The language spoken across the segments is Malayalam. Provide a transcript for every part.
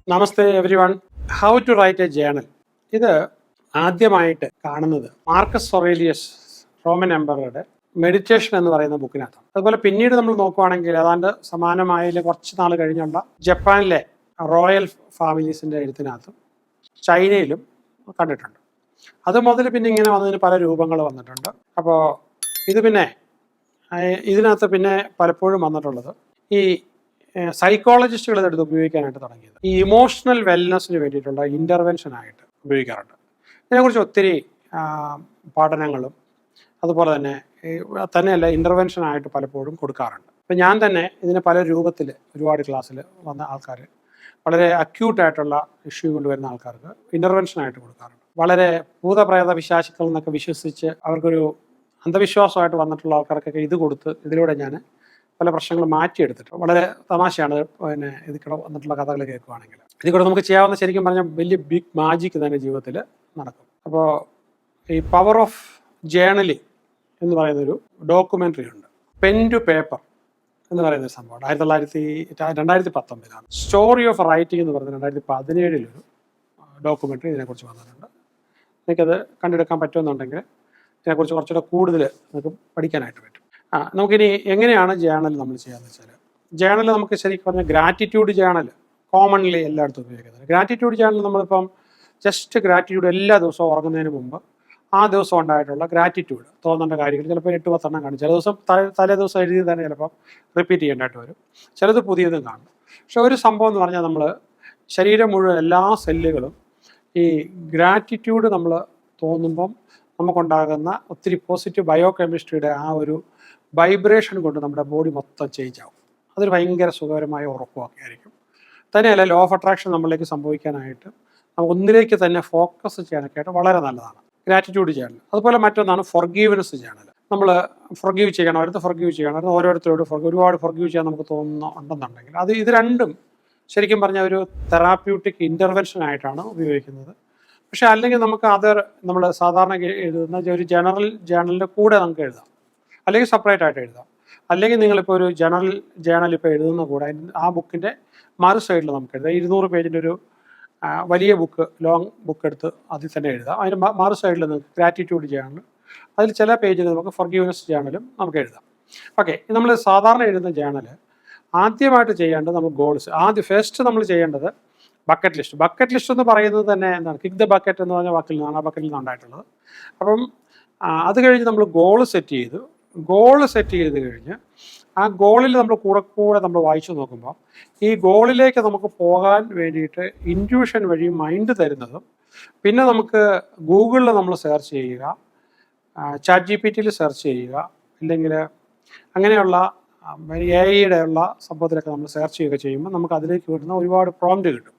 Namaste everyone. How to write a journal. ഇത് ആദ്യമായിട്ട് കാണുന്നത് മാർക്കസ് ഒറേലിയസ് റോമൻ എംപററുടെ മെഡിറ്റേഷൻ എന്ന് പറയുന്ന ബുക്കിനകത്താണ്. അതുപോലെ പിന്നീട് നമ്മൾ നോക്കുവാണെങ്കിൽ ഏതാണ്ട് സമാനമായ കുറച്ച് നാൾ കഴിഞ്ഞുള്ള ജപ്പാനിലെ റോയൽ ഫാമിലീസിന്റെ എഴുത്തിനകത്തും ചൈനയിലും കണ്ടിട്ടുണ്ട്. അത് മുതൽ പിന്നെ ഇങ്ങനെ വന്നതിന് പല രൂപങ്ങൾ വന്നിട്ടുണ്ട്. അപ്പോൾ ഇത് പിന്നെ ഇതിനകത്ത് പിന്നെ പലപ്പോഴും വന്നിട്ടുള്ളത് ഈ സൈക്കോളജിസ്റ്റുകൾ ഇതെടുത്ത് ഉപയോഗിക്കാനായിട്ട് തുടങ്ങിയത് ഈ ഇമോഷണൽ വെൽനെസ്സിന് വേണ്ടിയിട്ടുള്ള ഇൻ്റർവെൻഷൻ ആയിട്ട് ഉപയോഗിക്കാറുണ്ട്. ഇതിനെക്കുറിച്ച് ഒത്തിരി പഠനങ്ങളും അതുപോലെ തന്നെ തന്നെയല്ല ഇൻ്റർവെൻഷൻ ആയിട്ട് പലപ്പോഴും കൊടുക്കാറുണ്ട്. ഇപ്പം ഞാൻ തന്നെ ഇതിന് പല രൂപത്തിൽ ഒരുപാട് ക്ലാസ്സിൽ വന്ന ആൾക്കാർ വളരെ അക്യൂട്ടായിട്ടുള്ള ഇഷ്യൂ കൊണ്ടുവരുന്ന ആൾക്കാർക്ക് ഇൻ്റർവെൻഷനായിട്ട് കൊടുക്കാറുണ്ട്. വളരെ ഭൂതപ്രേത വിശ്വാസികൾ എന്നൊക്കെ വിശ്വസിച്ച് അവർക്കൊരു അന്ധവിശ്വാസമായിട്ട് വന്നിട്ടുള്ള ആൾക്കാർക്കൊക്കെ ഇത് കൊടുത്ത് ഇതിലൂടെ ഞാൻ പല പ്രശ്നങ്ങൾ മാറ്റിയെടുത്തിട്ട് വളരെ തമാശയാണ്. പിന്നെ ഇതിൽ കൂടെ വന്നിട്ടുള്ള കഥകൾ കേൾക്കുകയാണെങ്കിൽ ഇതിൽ കൂടെ നമുക്ക് ചെയ്യാവുന്ന ശരിക്കും പറഞ്ഞാൽ വലിയ ബിഗ് മാജിക് തന്നെ ജീവിതത്തിൽ നടക്കും. അപ്പോൾ ഈ പവർ ഓഫ് ജേണലിംഗ് എന്ന് പറയുന്നൊരു ഡോക്യുമെൻ്ററി ഉണ്ട്. പെൻ ടു പേപ്പർ എന്ന് പറയുന്ന ഒരു സംഭവമാണ്. 2019 സ്റ്റോറി ഓഫ് റൈറ്റിംഗ് എന്ന് പറയുന്നത് 2017 ഡോക്യുമെൻ്ററി ഇതിനെക്കുറിച്ച് വന്നിട്ടുണ്ട്. നിങ്ങൾക്കത് കണ്ടെടുക്കാൻ പറ്റുമെന്നുണ്ടെങ്കിൽ ഇതിനെക്കുറിച്ച് കുറച്ചുകൂടെ കൂടുതൽ നമുക്ക് പഠിക്കാനായിട്ട് പറ്റും. നമുക്കിനി എങ്ങനെയാണ് ജേണൽ നമ്മൾ ചെയ്യാന്ന് വെച്ചാൽ, ജേണൽ നമുക്ക് ശരിക്കും പറഞ്ഞാൽ ഗ്രാറ്റിറ്റ്യൂഡ് ജേണൽ കോമൺലി എല്ലായിടത്തും ഉപയോഗിക്കുന്നത്. ഗ്രാറ്റിറ്റ്യൂഡ് ജേണൽ നമ്മളിപ്പം ജസ്റ്റ് ഗ്രാറ്റിറ്റ്യൂഡ് എല്ലാ ദിവസവും ഉറങ്ങുന്നതിന് മുമ്പ് ആ ദിവസം ഉണ്ടായിട്ടുള്ള ഗ്രാറ്റിറ്റ്യൂഡ് തോന്നേണ്ട കാര്യങ്ങൾ ചിലപ്പോൾ 8-10 എണ്ണം കാണും. ചില ദിവസം തലേ ദിവസം എഴുതി തന്നെ ചിലപ്പം റിപ്പീറ്റ് ചെയ്യേണ്ടതായിട്ട് വരും. ചിലത് പുതിയതും കാണും. പക്ഷെ ഒരു സംഭവം എന്ന് പറഞ്ഞാൽ നമ്മൾ ശരീരം മുഴുവൻ എല്ലാ സെല്ലുകളും ഈ ഗ്രാറ്റിറ്റ്യൂഡ് നമ്മൾ തോന്നുമ്പം നമുക്കുണ്ടാകുന്ന ഒത്തിരി പോസിറ്റീവ് ബയോ കെമിസ്ട്രിയുടെ ആ ഒരു വൈബ്രേഷൻ കൊണ്ട് നമ്മുടെ ബോഡി മൊത്തം ചേഞ്ച് ആവും. അതൊരു ഭയങ്കര സുഖകരമായ ഉറപ്പമൊക്കെ ആയിരിക്കും. തന്നെയല്ല ലോ ഓഫ് അട്രാക്ഷൻ നമ്മളിലേക്ക് സംഭവിക്കാനായിട്ട് നമുക്ക് ഒന്നിലേക്ക് തന്നെ ഫോക്കസ് ചെയ്യാനൊക്കെ ആയിട്ട് വളരെ നല്ലതാണ് ഗ്രാറ്റിറ്റ്യൂഡ് ചെയ്യണം. അതുപോലെ മറ്റൊന്നാണ് ഫൊർഗീവ്നെസ് ചെയ്യണത്. നമ്മൾ ഫൊർഗീവ് ചെയ്യണം, അടുത്ത് ഫൊർഗീവ് ചെയ്യണം, അടുത്ത് ഓരോരുത്തരോട് ഒരുപാട് ഫൊർഗീവ് ചെയ്യാൻ നമുക്ക് തോന്നുന്നുണ്ടെന്നുണ്ടെങ്കിൽ ഇത് രണ്ടും ശരിക്കും പറഞ്ഞാൽ ഒരു തെറാപ്യൂട്ടിക് ഇൻ്റർവെൻഷൻ ആയിട്ടാണ് ഉപയോഗിക്കുന്നത്. പക്ഷെ അല്ലെങ്കിൽ നമുക്ക് നമ്മൾ സാധാരണ എഴുതുന്ന ഒരു ജേണലിൻ്റെ കൂടെ നമുക്ക് എഴുതാം, അല്ലെങ്കിൽ സെപ്പറേറ്റ് ആയിട്ട് എഴുതാം. അല്ലെങ്കിൽ നിങ്ങളിപ്പോൾ ഒരു ജേണൽ ഇപ്പോൾ എഴുതുന്ന കൂടെ ആ ബുക്കിൻ്റെ മറു സൈഡിൽ നമുക്ക് എഴുതാം. 200 പേജിൻ്റെ ഒരു വലിയ ബുക്ക്, ലോങ് ബുക്ക് എടുത്ത് അതിൽ തന്നെ എഴുതാം. അതിന് മറു സൈഡിൽ നിങ്ങൾക്ക് ഗ്രാറ്റിറ്റ്യൂഡ് ജേണൽ, അതിൽ ചില പേജിൽ നമുക്ക് ഫൊർഗീവ്നെസ് ജേണലും നമുക്ക് എഴുതാം. ഓക്കെ, നമ്മൾ സാധാരണ എഴുതുന്ന ജേണൽ ആദ്യമായിട്ട് ചെയ്യേണ്ടത് നമുക്ക് ഗോൾസ്. ഫസ്റ്റ് നമ്മൾ ചെയ്യേണ്ടത് ബക്കറ്റ് ലിസ്റ്റ്. ബക്കറ്റ് ലിസ്റ്റ് എന്ന് പറയുന്നത് തന്നെ എന്താണ്, കിക്ക് ദ ബക്കറ്റ് എന്ന് പറഞ്ഞ വാക്കിൽ നിന്നാണ്, ആ ബക്കറ്റിൽ നിന്നാണ് ഉണ്ടായിട്ടുള്ളത്. അപ്പം അത് കഴിഞ്ഞ് നമ്മൾ ഗോൾ സെറ്റ് ചെയ്ത് കഴിഞ്ഞ് ആ ഗോളിൽ നമ്മൾ കൂടെ നമ്മൾ വായിച്ചു നോക്കുമ്പോൾ ഈ ഗോളിലേക്ക് നമുക്ക് പോകാൻ വേണ്ടിയിട്ട് ഇൻറ്റ്യൂഷൻ വഴി മൈൻഡ് തരുന്നതും, പിന്നെ നമുക്ക് ഗൂഗിളിൽ നമ്മൾ സെർച്ച് ചെയ്യുക, ചാറ്റ് GPT സെർച്ച് ചെയ്യുക, ഇല്ലെങ്കിൽ അങ്ങനെയുള്ള AI ഉള്ള സംഭവത്തിലൊക്കെ നമ്മൾ സെർച്ച് ചെയ്യുക ചെയ്യുമ്പോൾ നമുക്ക് അതിലേക്ക് കിട്ടുന്ന ഒരുപാട് പ്രോംപ്റ്റ് കിട്ടും.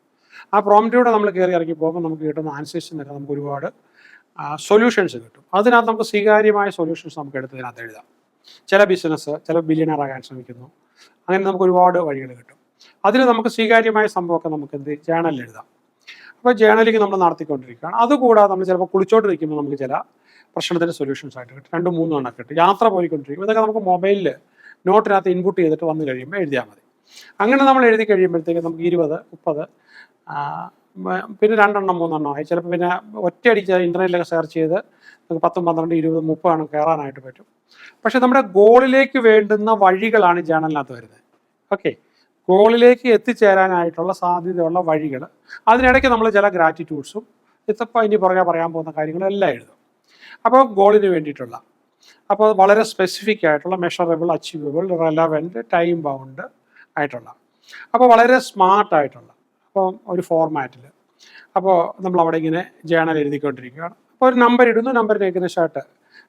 ആ പ്രോംപ്റ്റിലൂടെ നമ്മൾ കയറി ഇറക്കി പോകുമ്പോൾ നമുക്ക് കിട്ടുന്ന ആൻസേഴ്സിനൊക്കെ നമുക്ക് ഒരുപാട് സൊല്യൂഷൻസ് കിട്ടും. അതിനകത്ത് നമുക്ക് സ്വീകാര്യമായ സൊല്യൂഷൻസ് നമുക്ക് എടുത്തതിനകത്ത് എഴുതാം. ചില ബിസിനസ്, ചില ബില്യണർ ആകാൻ ശ്രമിക്കുന്നു, അങ്ങനെ നമുക്ക് ഒരുപാട് വഴികൾ കിട്ടും. അതിൽ നമുക്ക് സ്വീകാര്യമായ സംഭവമൊക്കെ നമുക്ക് ജേണലിൽ എഴുതാം. അപ്പോൾ ജേണലിങ് നമ്മൾ നടത്തിക്കൊണ്ടിരിക്കുകയാണ്. അതുകൂടാതെ നമ്മൾ ചിലപ്പോൾ കുളിച്ചോണ്ടിരിക്കുമ്പോൾ നമുക്ക് ചില പ്രശ്നത്തിന് സൊല്യൂഷൻസ് ആയിട്ട് കിട്ടും, 2-3 എണ്ണം കിട്ടും. യാത്ര പോയിക്കൊണ്ടിരിക്കും, ഇതൊക്കെ നമുക്ക് മൊബൈലിൽ നോട്ടിനകത്ത് ഇൻപുട്ട് ചെയ്തിട്ട് വന്നു കഴിയുമ്പോൾ എഴുതിയാൽ മതി. അങ്ങനെ നമ്മൾ എഴുതി കഴിയുമ്പോഴത്തേക്ക് നമുക്ക് 20-30 പിന്നെ 2 എണ്ണം 3 എണ്ണം ആയി. ചിലപ്പോൾ പിന്നെ ഒറ്റയടിച്ച് ഇൻ്റർനെറ്റിലൊക്കെ സെർച്ച് ചെയ്ത് നമുക്ക് 10, 12, 20, 30 എണ്ണം കയറാനായിട്ട് പറ്റും. പക്ഷെ നമ്മുടെ ഗോളിലേക്ക് വേണ്ടുന്ന വഴികളാണ് ജേണലിനകത്ത് വരുന്നത്. ഓക്കെ, ഗോളിലേക്ക് എത്തിച്ചേരാനായിട്ടുള്ള സാധ്യതയുള്ള വഴികൾ, അതിനിടയ്ക്ക് നമ്മൾ ചില ഗ്രാറ്റിറ്റ്യൂഡ്സും ഇതിപ്പോൾ ഇനി പുറകെ പറയാൻ പോകുന്ന കാര്യങ്ങളും എല്ലാം എഴുതും. അപ്പോൾ ഗോളിന് വേണ്ടിയിട്ടുള്ള, അപ്പോൾ വളരെ സ്പെസിഫിക് ആയിട്ടുള്ള, measurable, achievable, relevant, time bound ആയിട്ടുള്ള, അപ്പോൾ വളരെ സ്മാർട്ടായിട്ടുള്ള, അപ്പോൾ ഒരു ഫോർമാറ്റിൽ. അപ്പോൾ നമ്മൾ അവിടെ ഇങ്ങനെ ജേണൽ എഴുതിക്കൊണ്ടിരിക്കുകയാണ്. അപ്പോൾ ഒരു നമ്പർ ഇടുന്നു, നമ്പറിന് ഏകദേശമായിട്ട്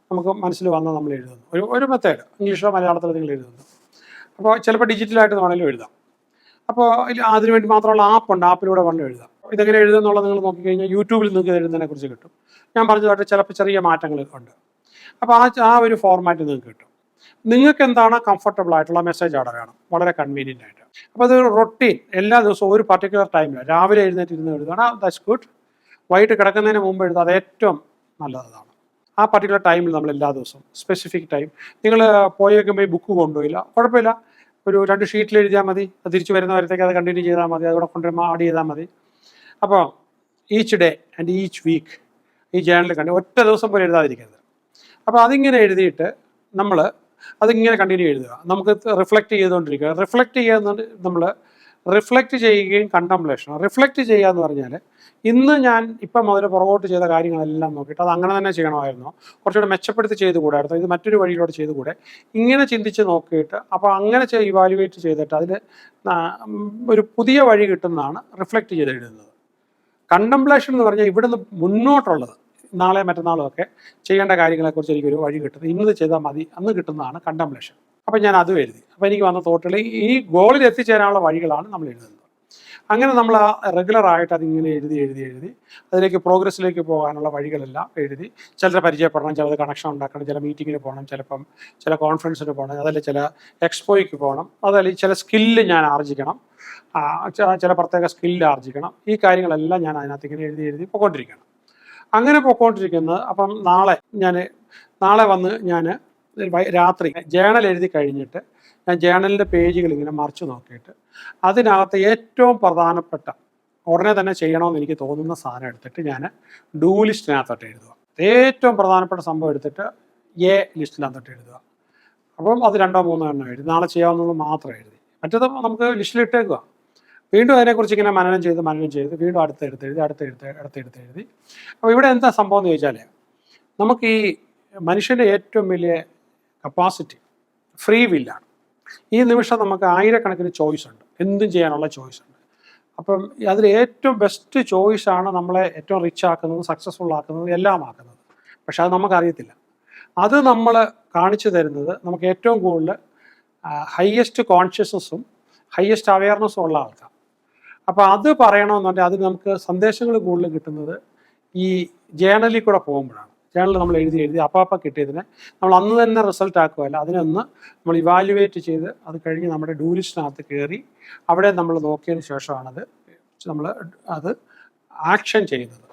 നമുക്ക് മനസ്സിൽ വന്നാൽ നമ്മൾ എഴുതുന്നു. ഒരു മെത്തേഡ്, ഇംഗ്ലീഷിലോ മലയാളത്തിലോ നിങ്ങൾ എഴുതുന്നു. അപ്പോൾ ചിലപ്പോൾ ഡിജിറ്റലായിട്ട് വേണമെങ്കിലും എഴുതാം. അപ്പോൾ അതിനുവേണ്ടി മാത്രമുള്ള ആപ്പുണ്ട്, ആപ്പിലൂടെ വേണം എഴുതാം. ഇതെങ്ങനെ എഴുതുന്നുള്ളത് നിങ്ങൾ നോക്കിക്കഴിഞ്ഞാൽ യൂട്യൂബിൽ നിങ്ങൾക്ക് എഴുതുന്നതിനെ കുറിച്ച് കിട്ടും. ഞാൻ പറഞ്ഞതായിട്ട് ചിലപ്പോൾ ചെറിയ മാറ്റങ്ങൾ ഉണ്ട്. അപ്പോൾ ആ ഒരു ഫോർമാറ്റ് നിങ്ങൾക്ക് കിട്ടും. നിങ്ങൾക്ക് എന്താണ് കംഫർട്ടബിൾ ആയിട്ടുള്ള മെസ്സേജ് അവിടെ വേണം, വളരെ കൺവീനിയൻ്റ് ആയിട്ട്. അപ്പോൾ അതൊരു റൊട്ടീൻ, എല്ലാ ദിവസവും ഒരു പർട്ടിക്കുലർ ടൈമിൽ രാവിലെ എഴുന്നേറ്റിരുന്ന് എഴുതുകയാണ്, ദാറ്റ്സ് ഗുഡ്. വൈകിട്ട് കിടക്കുന്നതിന് മുമ്പ് എഴുതുക, അത് ഏറ്റവും നല്ലതാണ്. ആ പർട്ടിക്കുലർ ടൈമിൽ നമ്മൾ എല്ലാ ദിവസവും സ്പെസിഫിക് ടൈം, നിങ്ങൾ പോയി വയ്ക്കുമ്പോൾ ഈ ബുക്ക് കൊണ്ടുപോയില്ല, കുഴപ്പമില്ല, ഒരു 2 ഷീറ്റിൽ എഴുതിയാൽ മതി. അത് തിരിച്ചു വരുന്നവരത്തേക്ക് അത് കണ്ടിന്യൂ ചെയ്താൽ മതി. അതുകൂടെ കൊണ്ടുവരുമ്പോൾ ആഡ് ചെയ്താൽ മതി. അപ്പോൾ each day and each week ഈ ജേണൽ കണ്ട് ഒറ്റ ദിവസം പോലും എഴുതാതിരിക്കരുത്. അപ്പോൾ അതിങ്ങനെ എഴുതിയിട്ട് നമ്മൾ അതിങ്ങനെ കണ്ടിന്യൂ എഴുതുക. നമുക്ക് റിഫ്ലക്റ്റ് ചെയ്തുകൊണ്ടിരിക്കുക. റിഫ്ലക്റ്റ് ചെയ്യുന്നത് നമ്മൾ റിഫ്ലക്റ്റ് ചെയ്യുകയും കണ്ടംപ്ലേഷൻ. റിഫ്ലക്റ്റ് ചെയ്യുക എന്ന് പറഞ്ഞാൽ ഇന്ന് ഞാൻ ഇപ്പം മുതൽ പുറകോട്ട് ചെയ്ത കാര്യങ്ങളെല്ലാം നോക്കിയിട്ട് അത് അങ്ങനെ തന്നെ ചെയ്യണമായിരുന്നോ, കുറച്ചുകൂടെ മെച്ചപ്പെടുത്തി ചെയ്ത് കൂടായിരുന്നോ, ഇത് മറ്റൊരു വഴിയിലൂടെ ചെയ്ത് കൂടെ, ഇങ്ങനെ ചിന്തിച്ച് നോക്കിയിട്ട് അപ്പോൾ അങ്ങനെ ഇവാലുവേറ്റ് ചെയ്തിട്ട് അതിൽ ഒരു പുതിയ വഴി കിട്ടുന്നതാണ് റിഫ്ലക്റ്റ് ചെയ്ത് എഴുതുന്നത്. കണ്ടംപ്ലേഷൻ എന്ന് പറഞ്ഞാൽ ഇവിടുന്ന് മുന്നോട്ടുള്ളത് നാളെ മറ്റന്നാളും ഒക്കെ ചെയ്യേണ്ട കാര്യങ്ങളെക്കുറിച്ച് എനിക്കൊരു വഴി കിട്ടുന്നത്, ഇന്നത് ചെയ്താൽ മതി അന്ന് കിട്ടുന്നതാണ് കണ്ടംപ്ലേഷൻ. അപ്പം ഞാൻ അതും എഴുതി. അപ്പോൾ എനിക്ക് വന്ന തോട്ടുകൾ ഈ ഗോളിൽ എത്തിച്ചേരാനുള്ള വഴികളാണ് നമ്മൾ എഴുതുന്നത്. അങ്ങനെ നമ്മൾ ആ റെഗുലറായിട്ട് അതിങ്ങനെ എഴുതി അതിലേക്ക് പ്രോഗ്രസ്സിലേക്ക് പോകാനുള്ള വഴികളെല്ലാം എഴുതി. ചിലരെ പരിചയപ്പെടണം, ചിലത് കണക്ഷൻ ഉണ്ടാക്കണം, ചില മീറ്റിങ്ങിന് പോകണം, ചില കോൺഫറൻസിന് പോകണം, അതല്ല ചില എക്സ്പോയ്ക്ക് പോകണം, അതല്ല ചില സ്കില്ല് ഞാൻ ആർജിക്കണം, ചില പ്രത്യേക സ്കില്ല് ആർജിക്കണം. ഈ കാര്യങ്ങളെല്ലാം ഞാൻ അതിനകത്ത് ഇങ്ങനെ എഴുതി പോയിക്കൊണ്ടിരിക്കണം. അങ്ങനെ പോയിക്കൊണ്ടിരിക്കുന്നത്. അപ്പം നാളെ വന്ന് ഞാൻ രാത്രി ജേണൽ എഴുതി കഴിഞ്ഞിട്ട് ഞാൻ ജേണലിൻ്റെ പേജുകൾ ഇങ്ങനെ മറിച്ച് നോക്കിയിട്ട് അതിനകത്ത് ഏറ്റവും പ്രധാനപ്പെട്ട ഉടനെ തന്നെ ചെയ്യണമെന്ന് എനിക്ക് തോന്നുന്ന സാധനം എടുത്തിട്ട് ഞാൻ ഡൂ ലിസ്റ്റിനകത്തോട്ട് എഴുതുക. ഏറ്റവും പ്രധാനപ്പെട്ട സംഭവം എടുത്തിട്ട് എ ലിസ്റ്റിനകത്തോട്ട് എഴുതുക. അപ്പം അത് 2-3 എണ്ണം എഴുതി നാളെ ചെയ്യാവുന്നത് മാത്രം എഴുതി. മറ്റേത് നമുക്ക് ലിസ്റ്റിലിട്ടേക്കുക. വീണ്ടും അതിനെക്കുറിച്ച് ഇങ്ങനെ മനനം ചെയ്ത് വീണ്ടും അടുത്തെടുത്ത് എഴുതി. അപ്പോൾ ഇവിടെ എന്താ സംഭവം എന്ന് ചോദിച്ചാൽ, നമുക്ക് ഈ മനുഷ്യൻ്റെ ഏറ്റവും വലിയ കപ്പാസിറ്റി ഫ്രീ വില്ലാണ്. ഈ നിമിഷം നമുക്ക് ആയിരക്കണക്കിന് ചോയ്സ് ഉണ്ട്, എന്തും ചെയ്യാനുള്ള ചോയ്സ് ഉണ്ട്. അപ്പം അതിൽ ഏറ്റവും ബെസ്റ്റ് ചോയ്സാണ് നമ്മളെ ഏറ്റവും റിച്ച് ആക്കുന്നത്, സക്സസ്ഫുൾ ആക്കുന്നത്, എല്ലാം ആക്കുന്നത്. പക്ഷെ അത് നമുക്കറിയത്തില്ല. അത് നമ്മൾ കാണിച്ചു തരുന്നത് നമുക്ക് ഏറ്റവും കൂടുതൽ ഹയസ്റ്റ് കോൺഷ്യസ്നസ്സും ഹയസ്റ്റ് അവയർനെസ്സും ഉള്ള ആൾക്കാർ. അപ്പോൾ അത് പറയണമെന്നുണ്ടെങ്കിൽ അതിന് നമുക്ക് സന്ദേശങ്ങൾ കൂടുതൽ കിട്ടുന്നത് ഈ ജേണലിൽ കൂടെ പോകുമ്പോഴാണ്. ജേണൽ നമ്മൾ എഴുതി അപ്പം കിട്ടിയതിനെ നമ്മൾ അന്ന് തന്നെ റിസൾട്ട് ആക്കുകയല്ല, അതിനൊന്ന് നമ്മൾ ഇവാലുവേറ്റ് ചെയ്ത് അത് കഴിഞ്ഞ് നമ്മുടെ ഡൂ ലിസ്റ്റിനകത്ത് കയറി അവിടെ നമ്മൾ നോക്കിയതിന് ശേഷമാണത് നമ്മൾ ആക്ഷൻ ചെയ്യുന്നത്.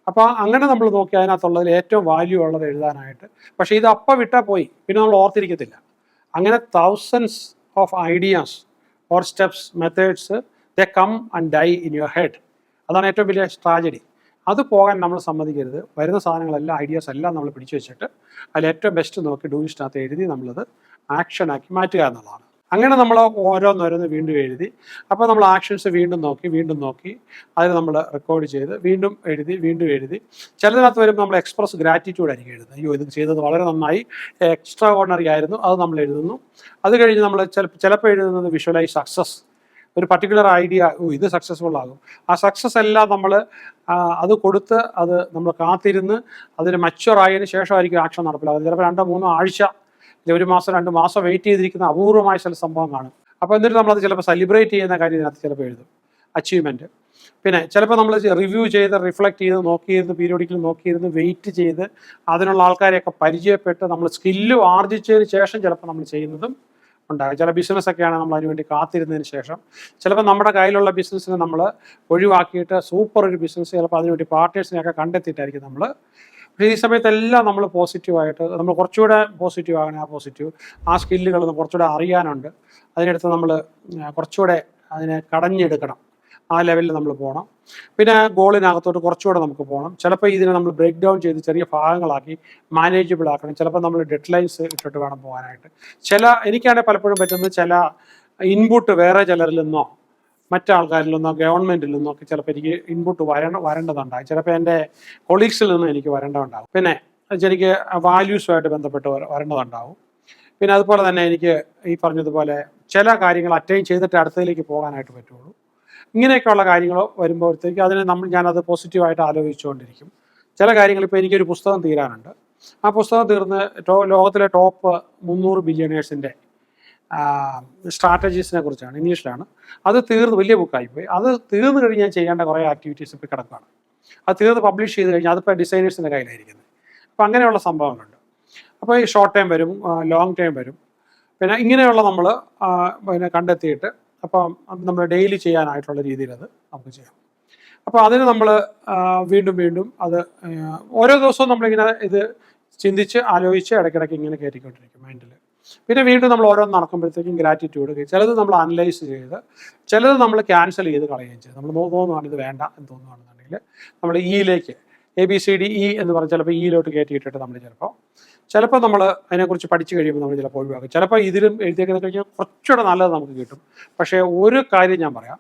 അപ്പോൾ അങ്ങനെ നമ്മൾ നോക്കി അതിനകത്തുള്ളതിൽ ഏറ്റവും വാല്യൂ ഉള്ളത് എഴുതാനായിട്ട്. പക്ഷേ ഇത് വിട്ടാൽ പോയി, പിന്നെ നമ്മൾ ഓർത്തിരിക്കത്തില്ല. അങ്ങനെ thousands of ideas or steps methods they come and die in your head. അതാണ് ഏറ്റവും വലിയ ട്രാജഡി. അത് പോകാൻ നമ്മൾ സമ്മതിക്കരുത്. വരുന്ന സാധനങ്ങളെല്ലാം ഐഡിയാസ് എല്ലാം നമ്മൾ പിടിച്ചു വെച്ചിട്ട് അതിൽ ഏറ്റവും ബെസ്റ്റ് നോക്കി ഡൂ ലിസ്റ്റിനകത്ത് എഴുതി നമ്മളത് ആക്ഷനാക്കി മാറ്റുക എന്നുള്ളതാണ്. അങ്ങനെ നമ്മൾ ഓരോന്നോരോന്ന് വീണ്ടും എഴുതി. അപ്പോൾ നമ്മൾ ആക്ഷൻസ് വീണ്ടും നോക്കി അതിൽ നമ്മൾ റെക്കോർഡ് ചെയ്ത് വീണ്ടും എഴുതി. ചിലതിനകത്ത് വരുമ്പോൾ നമ്മൾ എക്സ്പ്രസ് ഗ്രാറ്റിറ്റ്യൂഡ് ആയിരിക്കും എഴുതുന്നത്. അയ്യോ ഇത് ചെയ്തത് വളരെ നന്നായി, എക്സ്ട്രാ ഓർഡിനറി ആയിരുന്നു, അത് നമ്മൾ എഴുതുന്നു. അത് കഴിഞ്ഞ് നമ്മൾ ചിലപ്പോൾ എഴുതുന്നത് വിഷ്വലൈസ് സക്സസ്. ഒരു പർട്ടിക്കുലർ ഐഡിയ, ഇത് സക്സസ്ഫുൾ ആകും. ആ സക്സസ് എല്ലാം നമ്മൾ അത് കൊടുത്ത് അത് നമ്മൾ കാത്തിരുന്ന് അതിന് മച്വർ ആയതിനു ശേഷമായിരിക്കും ആക്ഷൻ നടപ്പിലാകുന്നത്. ചിലപ്പോൾ 2-3 ആഴ്ച, 1 മാസം 2 മാസം വെയിറ്റ് ചെയ്തിരിക്കുന്ന അപൂർവമായ ചില സംഭവം കാണും. അപ്പോൾ എന്നിട്ട് നമ്മളത് ചിലപ്പോൾ സെലിബ്രേറ്റ് ചെയ്യുന്ന കാര്യം ഇതിനകത്ത് ചിലപ്പോൾ എഴുതും, അച്ചീവ്മെൻറ്റ്. പിന്നെ ചിലപ്പോൾ നമ്മൾ റിവ്യൂ ചെയ്ത് റിഫ്ലക്റ്റ് ചെയ്ത് നോക്കിയിരുന്ന് പീരിയോഡിക്കലി നോക്കിയിരുന്ന് വെയിറ്റ് ചെയ്ത് അതിനുള്ള ആൾക്കാരെയൊക്കെ പരിചയപ്പെട്ട് നമ്മൾ സ്കില്ലും ആർജിച്ചതിന് ശേഷം ചിലപ്പോൾ നമ്മൾ ചെയ്യുന്നതും ഉണ്ടാകും. ചില ബിസിനസ്സൊക്കെയാണ് നമ്മൾ അതിനുവേണ്ടി കാത്തിരുന്നതിന് ശേഷം. ചിലപ്പോൾ നമ്മുടെ കയ്യിലുള്ള ബിസിനസ്സിനെ നമ്മൾ ഒഴിവാക്കിയിട്ട് സൂപ്പർ ഒരു ബിസിനസ് ചിലപ്പോൾ അതിനുവേണ്ടി പാർട്ട്നേഴ്സിനെയൊക്കെ കണ്ടെത്തിയിട്ടായിരിക്കും നമ്മൾ. പക്ഷേ ഈ സമയത്തെല്ലാം നമ്മൾ പോസിറ്റീവായിട്ട് നമ്മൾ കുറച്ചുകൂടെ പോസിറ്റീവ് ആകണം. ആ സ്കില്ലുകളൊന്ന് കുറച്ചുകൂടെ അറിയാനുണ്ട്. അതിനടുത്ത് നമ്മൾ കുറച്ചുകൂടെ അതിനെ കടഞ്ഞെടുക്കണം. ആ ലെവലിൽ നമ്മൾ പോകണം. പിന്നെ ഗോളിനകത്തോട്ട് കുറച്ചുകൂടെ നമുക്ക് പോകണം. ചിലപ്പോൾ ഇതിനെ നമ്മൾ ബ്രേക്ക് ഡൗൺ ചെയ്ത് ചെറിയ ഭാഗങ്ങളാക്കി മാനേജബിൾ ആക്കണം. ചിലപ്പോൾ നമ്മൾ ഡെഡ് ലൈൻസ് ഇട്ടിട്ട് വേണം പോകാനായിട്ട്. എനിക്കാണെങ്കിൽ പലപ്പോഴും പറ്റുന്നത് ചില ഇൻപുട്ട് വേറെ ചിലരിൽ നിന്നോ മറ്റാൾക്കാരിൽ നിന്നോ ഗവൺമെൻറ്റിൽ നിന്നോ ഒക്കെ ചിലപ്പോൾ എനിക്ക് ഇൻപുട്ട് വരേണ്ടതുണ്ടാകും. ചിലപ്പോൾ എൻ്റെ കൊളീഗ്സിൽ നിന്നും എനിക്ക് വരേണ്ടതുണ്ടാകും. പിന്നെ എനിക്ക് വാല്യൂസുമായിട്ട് ബന്ധപ്പെട്ട് വരേണ്ടതുണ്ടാകും. പിന്നെ അതുപോലെ തന്നെ എനിക്ക് ഈ പറഞ്ഞതുപോലെ ചില കാര്യങ്ങൾ അറ്റൈൻ ചെയ്തിട്ട് അടുത്തതിലേക്ക് പോകാനായിട്ട് പറ്റുള്ളൂ. ഇങ്ങനെയൊക്കെയുള്ള കാര്യങ്ങൾ വരുമ്പോഴത്തേക്ക് ഞാനത് പോസിറ്റീവായിട്ട് ആലോചിച്ചുകൊണ്ടിരിക്കും. ചില കാര്യങ്ങൾ ഇപ്പോൾ എനിക്കൊരു പുസ്തകം തീരാനുണ്ട്. ആ പുസ്തകം തീർന്ന് ലോകത്തിലെ ടോപ്പ് 300 ബില്യണേഴ്സിൻ്റെ സ്ട്രാറ്റജീസിനെ കുറിച്ചാണ്, ഇംഗ്ലീഷിലാണ്. അത് തീർന്ന് വലിയ ബുക്കായിപ്പോയി. അത് തീർന്നു കഴിഞ്ഞ് ഞാൻ ചെയ്യേണ്ട കുറേ ആക്ടിവിറ്റീസ് ഇപ്പോൾ കിടക്കുകയാണ്. അത് തീർന്ന് പബ്ലിഷ് ചെയ്ത് കഴിഞ്ഞാൽ അതിപ്പോൾ ഡിസൈനേഴ്സിൻ്റെ കയ്യിലായിരിക്കുന്നത്. അപ്പോൾ അങ്ങനെയുള്ള സംഭവങ്ങളുണ്ട്. അപ്പോൾ ഈ ഷോർട്ട് ടൈം വരും, ലോങ് ടൈം വരും. പിന്നെ ഇങ്ങനെയുള്ള നമ്മൾ കണ്ടെത്തിയിട്ട് അപ്പം നമ്മൾ ഡെയിലി ചെയ്യാനായിട്ടുള്ള രീതിയിൽ അത് നമുക്ക് ചെയ്യാം. അപ്പോൾ അതിന് നമ്മൾ വീണ്ടും അത് ഓരോ ദിവസവും നമ്മളിങ്ങനെ ഇത് ചിന്തിച്ച് ആലോചിച്ച് ഇടയ്ക്കിടയ്ക്ക് ഇങ്ങനെ കയറ്റിക്കൊണ്ടിരിക്കും മൈൻഡിൽ. പിന്നെ വീണ്ടും നമ്മൾ ഓരോന്ന് നടക്കുമ്പോഴത്തേക്കും ഗ്രാറ്റിറ്റ്യൂഡ്, ചിലത് നമ്മൾ അനലൈസ് ചെയ്ത്, ചിലത് നമ്മൾ ക്യാൻസൽ ചെയ്ത് കളയുകയും ചെയ്ത്, നമ്മൾ തോന്നുവാണ് ഇത് വേണ്ട എന്ന് തോന്നുകയാണെന്നുണ്ടെങ്കിൽ നമ്മൾ ഇയിലേക്ക് ABCDE എന്ന് പറഞ്ഞ് ചിലപ്പോൾ ഇയിലോട്ട് കയറ്റിയിട്ടിട്ട് നമ്മൾ ചിലപ്പോൾ നമ്മൾ അതിനെക്കുറിച്ച് പഠിച്ചു കഴിയുമ്പോൾ നമ്മൾ ചിലപ്പോൾ ഒഴിവാക്കും. ചിലപ്പോൾ ഇതിലും എഴുതിയേക്കുന്ന കഴിഞ്ഞാൽ കുറച്ചുകൂടെ നല്ലത് നമുക്ക് കിട്ടും. പക്ഷേ ഒരു കാര്യം ഞാൻ പറയാം,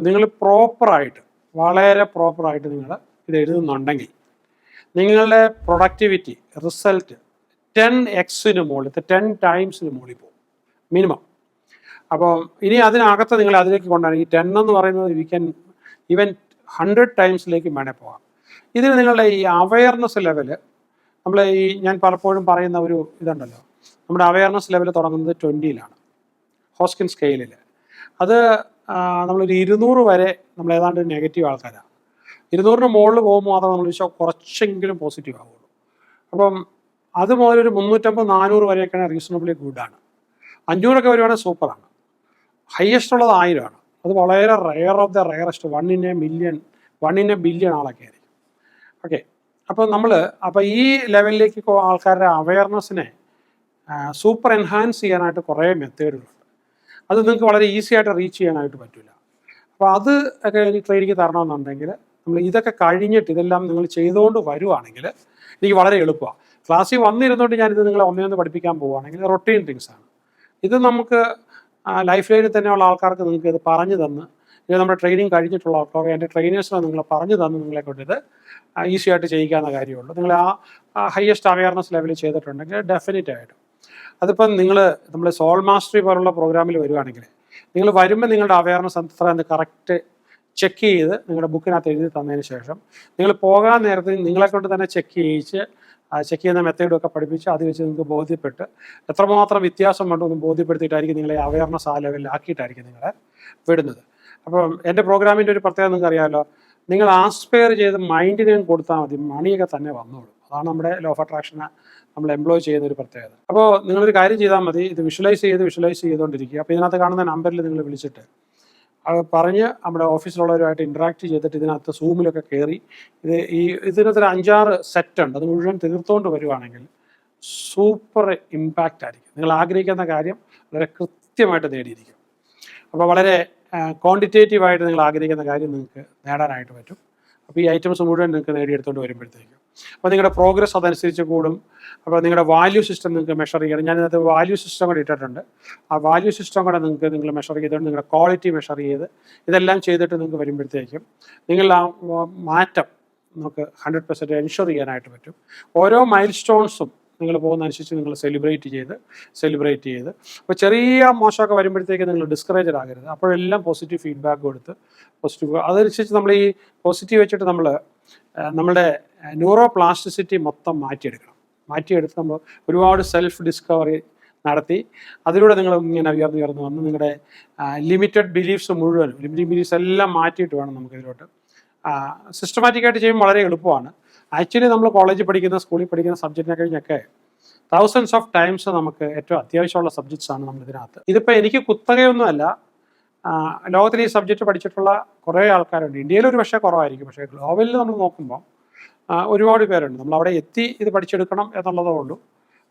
നിങ്ങൾ പ്രോപ്പറായിട്ട്, വളരെ പ്രോപ്പറായിട്ട് നിങ്ങൾ ഇത് എഴുതുന്നുണ്ടെങ്കിൽ നിങ്ങളുടെ പ്രൊഡക്ടിവിറ്റി, റിസൾട്ട് 10x മുകളിൽ, 10 ടൈംസിന് മുകളിൽ പോകും മിനിമം. അപ്പോൾ ഇനി അതിനകത്ത് നിങ്ങൾ അതിലേക്ക് കൊണ്ടാണ് ഈ 10 എന്ന് പറയുന്നത് ഈവൻ 100 ടൈംസിലേക്ക് വേണേൽ പോകാം. ഇതിന് നിങ്ങളുടെ ഈ അവയർനെസ് ലെവല്, ഞാൻ പലപ്പോഴും പറയുന്ന ഒരു ഇതുണ്ടല്ലോ, നമ്മുടെ അവയർനെസ് ലെവൽ തുടങ്ങുന്നത് 20-ലാണ് ഹോസ്കിൻ സ്കെയിലിൽ. അത് നമ്മളൊരു 200 വരെ നമ്മൾ ഏതാണ്ട് നെഗറ്റീവ് ആൾക്കാരാണ്. 200-ന് മുകളിൽ പോകുമ്പോൾ മാത്രമേ നമ്മൾ കുറച്ചെങ്കിലും പോസിറ്റീവ് ആവുള്ളൂ. അപ്പം അത് മുതലൊരു 350-400 വരെയൊക്കെയാണ് റീസണബിളി ഗുഡാണ്. 500 വരുവാണെങ്കിൽ സൂപ്പറാണ്. ഹയസ്റ്റ് ഉള്ളത് 1000 ആണ്. അത് വളരെ rare of the rarest, 1 in a billion ആളൊക്കെ ആയിരിക്കും. ഓക്കെ, അപ്പോൾ ഈ ലെവലിലേക്ക് ആൾക്കാരുടെ അവയർനെസ്സിനെ സൂപ്പർ എൻഹാൻസ് ചെയ്യാനായിട്ട് കുറേ മെത്തേഡുകളുണ്ട്. അത് നിങ്ങൾക്ക് വളരെ ഈസി ആയിട്ട് റീച്ച് ചെയ്യാനായിട്ട് പറ്റില്ല. അപ്പോൾ അത് ഒക്കെ എനിക്ക് ട്രെയിനിങ് തരണമെന്നുണ്ടെങ്കിൽ നമ്മൾ ഇതൊക്കെ കഴിഞ്ഞിട്ട് ഇതെല്ലാം നിങ്ങൾ ചെയ്തുകൊണ്ട് വരുവാണെങ്കിൽ എനിക്ക് വളരെ എളുപ്പമാണ്. ക്ലാസ്സിൽ വന്നിരുന്നുകൊണ്ട് ഞാനിത് നിങ്ങളെ ഒന്നേന്ന് പഠിപ്പിക്കാൻ പോവുകയാണെങ്കിൽ റൊട്ടീൻ തിങ്സാണ്. ഇത് നമുക്ക് ലൈഫ് ലൈനിൽ തന്നെയുള്ള ആൾക്കാർക്ക് നിങ്ങൾക്ക് ഇത് പറഞ്ഞു തന്ന്, ഇത് നമ്മുടെ ട്രെയിനിങ് കഴിഞ്ഞിട്ടുള്ള ആൾക്കാർ, എൻ്റെ ട്രെയിനേഴ്സിനെ നിങ്ങൾ പറഞ്ഞു തന്ന് നിങ്ങളെ കൊണ്ട് ഇത് ഈസി ആയിട്ട് ചെയ്യിക്കാവുന്ന കാര്യമുള്ളൂ. നിങ്ങൾ ആ ഹയസ്റ്റ് അവയർനെസ് ലെവലിൽ ചെയ്തിട്ടുണ്ടെങ്കിൽ ഡെഫിനറ്റ് ആയിട്ടും അതിപ്പം നമ്മൾ സോൾ മാസ്റ്ററി പോലുള്ള പ്രോഗ്രാമിൽ വരുവാണെങ്കിൽ നിങ്ങൾ വരുമ്പോൾ നിങ്ങളുടെ അവയർനെസ് എത്രയെന്ന് കറക്റ്റ് ചെക്ക് ചെയ്ത് നിങ്ങളുടെ ബുക്കിനകത്ത് എഴുതി തന്നതിന് ശേഷം നിങ്ങൾ പോകാൻ നേരത്തെ നിങ്ങളെ കൊണ്ട് തന്നെ ചെക്ക് ചെയ്യുന്ന മെത്തേഡൊക്കെ പഠിപ്പിച്ച് അത് വെച്ച് നിങ്ങൾക്ക് ബോധ്യപ്പെട്ട് എത്രമാത്രം വ്യത്യാസം ഉണ്ടെന്ന് ബോധ്യപ്പെടുത്തിയിട്ടായിരിക്കും നിങ്ങളെ അവയർനെസ് ആ ലെവലിലാക്കിയിട്ടായിരിക്കും നിങ്ങളെ വിടുന്നത്. അപ്പം എൻ്റെ പ്രോഗ്രാമിൻ്റെ ഒരു പ്രത്യേകത നിങ്ങൾക്ക് അറിയാമല്ലോ, നിങ്ങൾ ആസ്പയർ ചെയ്ത് മൈൻഡിനെ കൊടുത്താൽ മതി, മണിയൊക്കെ തന്നെ വന്നോളും. അതാണ് നമ്മുടെ ലോ ഓഫ് അട്രാക്ഷനെ നമ്മൾ എംപ്ലോയ് ചെയ്യുന്ന ഒരു പ്രത്യേകത. അപ്പോൾ നിങ്ങളൊരു കാര്യം ചെയ്താൽ മതി, ഇത് വിഷ്വലൈസ് ചെയ്തുകൊണ്ടിരിക്കുക. അപ്പോൾ ഇതിനകത്ത് കാണുന്ന നമ്പറിൽ നിങ്ങൾ വിളിച്ചിട്ട് അത് പറഞ്ഞ് നമ്മുടെ ഓഫീസിലുള്ളവരുമായിട്ട് ഇൻട്രാക്ട് ചെയ്തിട്ട് ഇതിനകത്ത് സൂമിലൊക്കെ കയറി ഇതിനകത്തൊരു 5-6 സെറ്റ് ഉണ്ട്, അത് മുഴുവൻ തീർത്തുകൊണ്ട് വരുവാണെങ്കിൽ സൂപ്പർ ഇമ്പാക്റ്റ് ആയിരിക്കും. നിങ്ങൾ ആഗ്രഹിക്കുന്ന കാര്യം വളരെ കൃത്യമായിട്ട് നേടിയിരിക്കും. അപ്പോൾ വളരെ ക്വാണ്ടിറ്റേറ്റീവായിട്ട് നിങ്ങൾ ആഗ്രഹിക്കുന്ന കാര്യം നിങ്ങൾക്ക് നേടാനായിട്ട് പറ്റും. അപ്പോൾ ഈ ഐറ്റംസ് മുഴുവൻ നിങ്ങൾക്ക് നേടിയെടുത്തുകൊണ്ട് വരുമ്പോഴത്തേക്കും അപ്പോൾ നിങ്ങളുടെ പ്രോഗ്രസ് അതനുസരിച്ച് കൂടും. അപ്പോൾ നിങ്ങളുടെ വാല്യൂ സിസ്റ്റം നിങ്ങൾക്ക് മെഷർ ചെയ്യണം. ഞാനിതിനകത്ത് വാല്യൂ സിസ്റ്റം കൂടെ ഇട്ടിട്ടുണ്ട്. ആ വാല്യൂ സിസ്റ്റം കൂടെ നിങ്ങൾ മെഷർ ചെയ്തിട്ട് നിങ്ങളുടെ ക്വാളിറ്റി മെഷർ ചെയ്ത് ഇതെല്ലാം ചെയ്തിട്ട് നിങ്ങൾക്ക് വരുമ്പോഴത്തേക്കും നിങ്ങൾ ആ മാറ്റം നമുക്ക് 100% എൻഷുർ ചെയ്യാനായിട്ട് പറ്റും. ഓരോ മൈൽ സ്റ്റോൺസും നിങ്ങൾ പോകുന്നതനുസരിച്ച് നിങ്ങൾ സെലിബ്രേറ്റ് ചെയ്ത് അപ്പോൾ ചെറിയ മോശമൊക്കെ വരുമ്പോഴത്തേക്ക് നിങ്ങൾ ഡിസ്കറേജഡ് ആകരുത്. അപ്പോഴെല്ലാം പോസിറ്റീവ് ഫീഡ്ബാക്ക് കൊടുത്ത് അതനുസരിച്ച് നമ്മൾ ഈ പോസിറ്റീവ് വെച്ചിട്ട് നമ്മളുടെ ന്യൂറോ പ്ലാസ്റ്റിസിറ്റി മൊത്തം മാറ്റിയെടുത്ത് നമ്മൾ ഒരുപാട് സെൽഫ് ഡിസ്കവറി നടത്തി അതിലൂടെ നിങ്ങൾ ഇങ്ങനെ ഉയർന്നു വന്ന് നിങ്ങളുടെ ലിമിറ്റഡ് ബിലീഫ്സ് എല്ലാം മാറ്റിയിട്ട് വേണം നമുക്കിതിലോട്ട് സിസ്റ്റമാറ്റിക്കായിട്ട് ചെയ്യുമ്പോൾ വളരെ എളുപ്പമാണ്. ആക്ച്വലി നമ്മൾ കോളേജിൽ പഠിക്കുന്ന, സ്കൂളിൽ പഠിക്കുന്ന സബ്ജക്റ്റിനെ കഴിഞ്ഞൊക്കെ തൗസൻഡ്സ് ഓഫ് ടൈംസ് നമുക്ക് ഏറ്റവും അത്യാവശ്യമുള്ള സബ്ജക്ട്സ് ആണ് നമ്മൾ ഇതിനകത്ത്. ഇതിപ്പോൾ എനിക്ക് കുത്തകയൊന്നുമല്ല, ലോകത്തിൽ ഈ സബ്ജക്റ്റ് പഠിച്ചിട്ടുള്ള കുറേ ആൾക്കാരുണ്ട്. ഇന്ത്യയിൽ ഒരു പക്ഷേ കുറവായിരിക്കും, പക്ഷേ ഗ്ലോബലിൽ നമ്മൾ നോക്കുമ്പോൾ ഒരുപാട് പേരുണ്ട്. നമ്മൾ അവിടെ എത്തി ഇത് പഠിച്ചെടുക്കണം എന്നുള്ളതേ ഉള്ളൂ.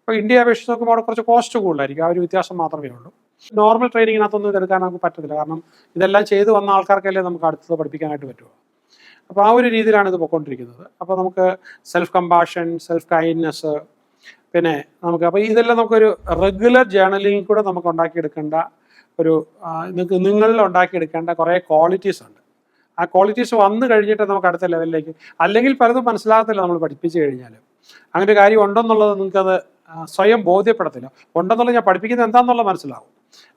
അപ്പോൾ ഇന്ത്യയെ അപേക്ഷിച്ച് നോക്കുമ്പോൾ അവിടെ കുറച്ച് കോസ്റ്റ് കൂടുതലായിരിക്കും, ആ ഒരു വ്യത്യാസം മാത്രമേ ഉള്ളൂ. നോർമൽ ട്രെയിനിങ്ങിനകത്തൊന്നും ഇതെടുക്കാൻ നമുക്ക് പറ്റത്തില്ല, കാരണം ഇതെല്ലാം ചെയ്ത് വന്ന ആൾക്കാർക്കല്ലേ നമുക്ക് അടുത്തത് പഠിപ്പിക്കാനായിട്ട് പറ്റുമോ. അപ്പോൾ ആ ഒരു രീതിയിലാണ് ഇത് പോയിക്കൊണ്ടിരിക്കുന്നത്. അപ്പോൾ നമുക്ക് സെൽഫ് കമ്പാഷൻ, സെൽഫ് കൈൻഡ്നെസ്, പിന്നെ അപ്പോൾ ഇതെല്ലാം നമുക്കൊരു റെഗുലർ ജേർണലിംഗ് കൂടെ നമുക്ക് ഉണ്ടാക്കിയെടുക്കേണ്ട നിങ്ങളിൽ ഉണ്ടാക്കിയെടുക്കേണ്ട കുറേ ക്വാളിറ്റീസ് ഉണ്ട്. ആ ക്വാളിറ്റീസ് വന്നു കഴിഞ്ഞിട്ട് നമുക്ക് അടുത്ത ലെവലിലേക്ക്, അല്ലെങ്കിൽ പലതും മനസ്സിലാകത്തില്ല നമ്മൾ പഠിപ്പിച്ചു കഴിഞ്ഞാൽ. അങ്ങനെ ഒരു കാര്യം ഉണ്ടെന്നുള്ളത് നിങ്ങൾക്കത് സ്വയം ബോധ്യപ്പെടത്തില്ല. ഉണ്ടെന്നുള്ളത് ഞാൻ പഠിപ്പിക്കുന്നത് എന്താണെന്നുള്ളത് മനസ്സിലാവും,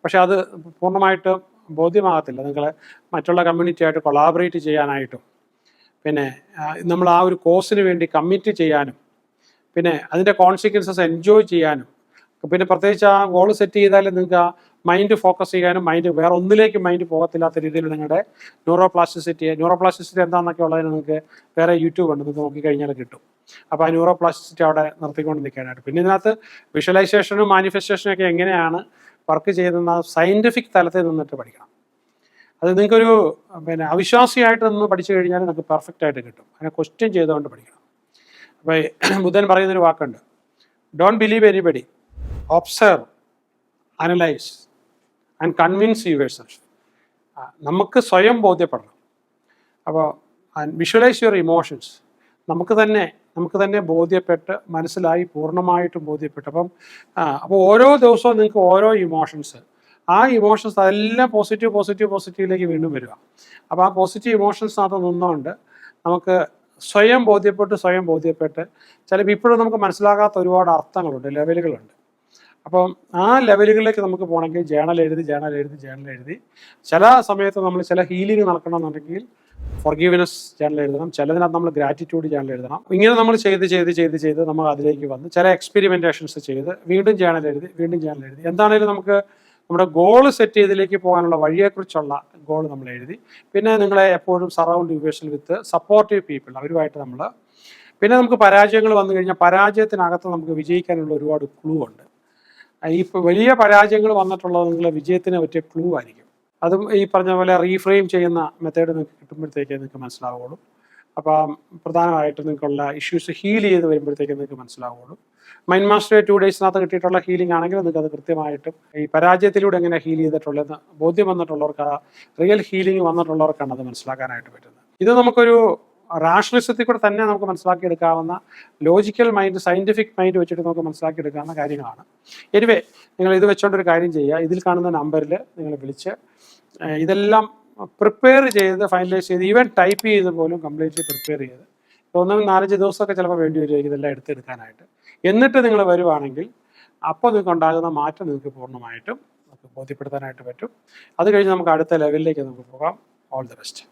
പക്ഷെ അത് പൂർണ്ണമായിട്ട് ബോധ്യമാകത്തില്ല. നിങ്ങൾ മറ്റുള്ള കമ്മ്യൂണിറ്റിയായിട്ട് കൊളാബറേറ്റ് ചെയ്യാനായിട്ടും, പിന്നെ നമ്മൾ ആ ഒരു കോഴ്സിന് വേണ്ടി കമ്മിറ്റ് ചെയ്യാനും, പിന്നെ അതിൻ്റെ കോൺസിക്വൻസസ് എൻജോയ് ചെയ്യാനും, പിന്നെ പ്രത്യേകിച്ച് ആ ഗോൾ സെറ്റ് ചെയ്താൽ നിങ്ങൾക്ക് ആ മൈൻഡ് ഫോക്കസ് ചെയ്യാനും വേറെ ഒന്നിലേക്ക് മൈൻഡ് പോകത്തില്ലാത്ത രീതിയിൽ നിങ്ങളുടെ ന്യൂറോ പ്ലാസ്റ്റിസിറ്റി എന്താണെന്നൊക്കെ ഉള്ളതിന് നിങ്ങൾക്ക് വേറെ യൂട്യൂബ് ഉണ്ട്, നിങ്ങൾക്ക് നോക്കിക്കഴിഞ്ഞാൽ കിട്ടും. അപ്പോൾ ആ ന്യൂറോ പ്ലാസ്റ്റിസിറ്റി അവിടെ നിർത്തിക്കൊണ്ട് നിൽക്കാനായിട്ട്. പിന്നെ ഇതിനകത്ത് വിഷ്വലൈസേഷനും മാനിഫെസ്റ്റേഷനും ഒക്കെ എങ്ങനെയാണ് വർക്ക് ചെയ്യുന്ന സയൻറ്റിഫിക് തലത്തിൽ നിന്നിട്ട് പഠിക്കണം. അത് നിങ്ങൾക്കൊരു അവിശ്വാസിയായിട്ട് നിന്ന് പഠിച്ചു കഴിഞ്ഞാൽ നിങ്ങൾക്ക് പെർഫെക്റ്റ് ആയിട്ട് കിട്ടും. അതിനെ ക്വസ്റ്റ്യൻ ചെയ്തുകൊണ്ട് പഠിക്കണം. അപ്പോൾ ബുദ്ധൻ പറയുന്നൊരു വാക്കുണ്ട്, don't believe anybody, observe, analyse and convince your self. നമുക്ക് സ്വയം ബോധ്യപ്പെടണം. അപ്പോൾ വിഷ്വലൈസ് യുവർ ഇമോഷൻസ്. നമുക്ക് തന്നെ ബോധ്യപ്പെട്ട് മനസ്സിലായി പൂർണ്ണമായിട്ടും ബോധ്യപ്പെട്ട് അപ്പോൾ ഓരോ ദിവസവും നിങ്ങൾക്ക് ഓരോ ഇമോഷൻസ്, ആ ഇമോഷൻസ് അതെല്ലാം പോസിറ്റീവിലേക്ക് വീണ്ടും വരിക. അപ്പോൾ ആ പോസിറ്റീവ് ഇമോഷൻസിനകത്ത് നിന്നുകൊണ്ട് നമുക്ക് സ്വയം ബോധ്യപ്പെട്ട് ചിലപ്പോൾ ഇപ്പോഴും നമുക്ക് മനസ്സിലാകാത്ത ഒരുപാട് അർത്ഥങ്ങളുണ്ട്, ലെവലുകളുണ്ട്. അപ്പം ആ ലെവലുകളിലേക്ക് നമുക്ക് പോകണമെങ്കിൽ ജേണൽ എഴുതി ചില സമയത്ത് നമ്മൾ ചില ഹീലിംഗ് നടക്കണമെന്നുണ്ടെങ്കിൽ ഫോർഗീവ്നെസ് ജേണൽ എഴുതണം, ചിലതിനകത്ത് നമ്മൾ ഗ്രാറ്റിറ്റ്യൂഡ് ജേണൽ എഴുതണം. ഇങ്ങനെ നമ്മൾ ചെയ്ത് നമ്മൾ അതിലേക്ക് വന്ന് ചില എക്സ്പെരിമെൻറ്റേഷൻസ് ചെയ്ത് വീണ്ടും ജേണൽ എഴുതി. എന്താണെങ്കിലും നമുക്ക് നമ്മുടെ ഗോൾ സെറ്റ് ചെയ്തതിലേക്ക് പോകാനുള്ള വഴിയെക്കുറിച്ചുള്ള ഗോൾ നമ്മൾ എഴുതി. പിന്നെ നിങ്ങളെ എപ്പോഴും സറൗണ്ട് യുവേഴ്സിൽ വിത്ത് സപ്പോർട്ടീവ് പീപ്പിൾ, അവരുമായിട്ട് നമ്മൾ. പിന്നെ നമുക്ക് പരാജയങ്ങൾ വന്നു കഴിഞ്ഞാൽ പരാജയത്തിനകത്ത് നമുക്ക് വിജയിക്കാനുള്ള ഒരുപാട് ക്ലൂ ഉണ്ട്. ഈ വലിയ പരാജയങ്ങൾ വന്നിട്ടുള്ളത് നിങ്ങളുടെ വിജയത്തിന് പറ്റിയ ക്ലൂ ആയിരിക്കും. അതും ഈ പറഞ്ഞ പോലെ റീഫ്രെയിം ചെയ്യുന്ന മെത്തേഡ് നിങ്ങൾക്ക് കിട്ടുമ്പോഴത്തേക്ക് നിങ്ങൾക്ക് മനസ്സിലാവുള്ളൂ. അപ്പം പ്രധാനമായിട്ടും നിങ്ങൾക്കുള്ള ഇഷ്യൂസ് ഹീൽ ചെയ്ത് വരുമ്പോഴത്തേക്ക് നിങ്ങൾക്ക് മനസ്സിലാവുള്ളൂ. മൈൻഡ് മാസ്റ്റർ 2 ഡേയ്സിനകത്ത് കിട്ടിയിട്ടുള്ള ഹീലിംഗ് ആണെങ്കിൽ നിങ്ങൾക്ക് അത് കൃത്യമായിട്ടും ഈ പരാജയത്തിലൂടെ എങ്ങനെ ഹീൽ ചെയ്തിട്ടുള്ളതെന്ന് ബോധ്യം വന്നിട്ടുള്ളവർക്ക്, റിയൽ ഹീലിംഗ് വന്നിട്ടുള്ളവർക്കാണ് അത് മനസ്സിലാക്കാനായിട്ട് പറ്റുന്നത്. ഇത് നമുക്കൊരു റാഷണലിസത്തിൽ കൂടെ തന്നെ നമുക്ക് മനസ്സിലാക്കിയെടുക്കാവുന്ന, ലോജിക്കൽ മൈൻഡ്, സയൻറ്റിഫിക് മൈൻഡ് വെച്ചിട്ട് നമുക്ക് മനസ്സിലാക്കിയെടുക്കാവുന്ന കാര്യങ്ങളാണ്. എനിവേ, നിങ്ങൾ ഇത് വെച്ചുകൊണ്ടൊരു കാര്യം ചെയ്യുക. ഇതിൽ കാണുന്ന നമ്പറിൽ നിങ്ങൾ വിളിച്ച് ഇതെല്ലാം പ്രിപ്പയർ ചെയ്ത് ഫൈനലൈസ് ചെയ്ത് ഈവൻ ടൈപ്പ് ചെയ്ത് പോലും കംപ്ലീറ്റ്ലി പ്രിപ്പയർ ചെയ്ത് 4-5 ദിവസമൊക്കെ ചിലപ്പോൾ വേണ്ടി വരുമായിരിക്കും ഇതെല്ലാം എടുത്തെടുക്കാനായിട്ട്. എന്നിട്ട് നിങ്ങൾ വരുവാണെങ്കിൽ അപ്പോൾ നിങ്ങൾക്ക് ഉണ്ടാകുന്ന മാറ്റം നിങ്ങൾക്ക് പൂർണ്ണമായിട്ടും നമുക്ക് ബോധ്യപ്പെടുത്താനായിട്ട് പറ്റും. അത് കഴിഞ്ഞ് നമുക്ക് അടുത്ത ലെവലിലേക്ക് നമുക്ക് പോകാം. All the best.